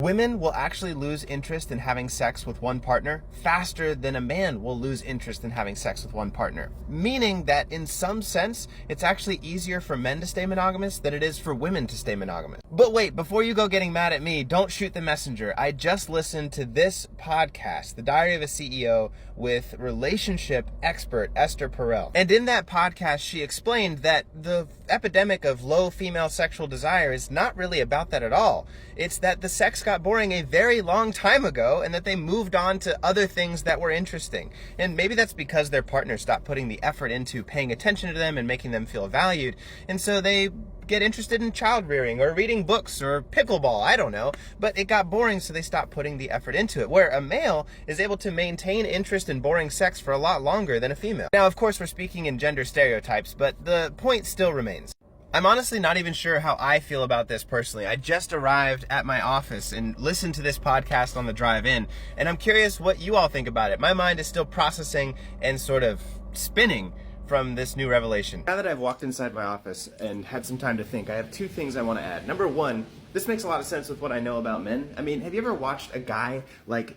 Women will actually lose interest in having sex with one partner faster than a man will lose interest in having sex with one partner. Meaning that in some sense, it's actually easier for men to stay monogamous than it is for women to stay monogamous. But wait, before you go getting mad at me, don't shoot the messenger. I just listened to this podcast, The Diary of a CEO, with relationship expert Esther Perel. And in that podcast, she explained that the epidemic of low female sexual desire is not really about that at all. It's that the sex got boring a very long time ago and that they moved on to other things that were interesting. And maybe that's because their partner stopped putting the effort into paying attention to them and making them feel valued. And so they get interested in child rearing or reading books or pickleball, I don't know. But it got boring, so they stopped putting the effort into it. Where a male is able to maintain interest in boring sex for a lot longer than a female. Now, of course, we're speaking in gender stereotypes, but the point still remains. I'm honestly not even sure how I feel about this personally. I just arrived at my office and listened to this podcast on the drive in, and I'm curious what you all think about it. My mind is still processing and sort of spinning from this new revelation. Now that I've walked inside my office and had some time to think, I have two things I want to add. Number one, this makes a lot of sense with what I know about men. I mean, have you ever watched a guy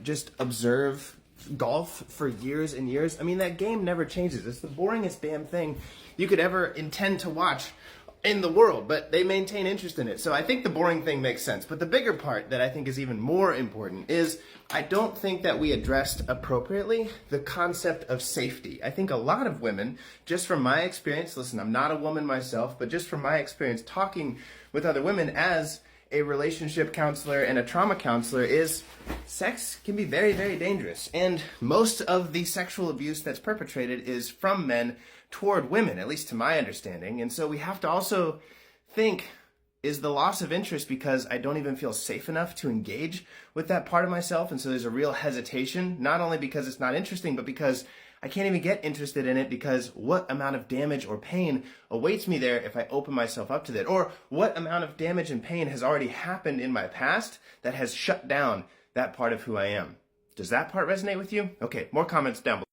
just observe golf for years and years? I mean, that game never changes. It's the boringest damn thing you could ever intend to watch in the world, but they maintain interest in it. So I think the boring thing makes sense. But the bigger part that I think is even more important is I don't think that we addressed appropriately the concept of safety. I think a lot of women, just from my experience, listen, I'm not a woman myself, but just from my experience talking with other women as a relationship counselor and a trauma counselor, is sex can be very, very dangerous. And most of the sexual abuse that's perpetrated is from men toward women, at least to my understanding. And so we have to also think, is the loss of interest because I don't even feel safe enough to engage with that part of myself? And so there's a real hesitation, not only because it's not interesting, but because I can't even get interested in it because what amount of damage or pain awaits me there if I open myself up to that? Or what amount of damage and pain has already happened in my past that has shut down that part of who I am? Does that part resonate with you? Okay, more comments down below.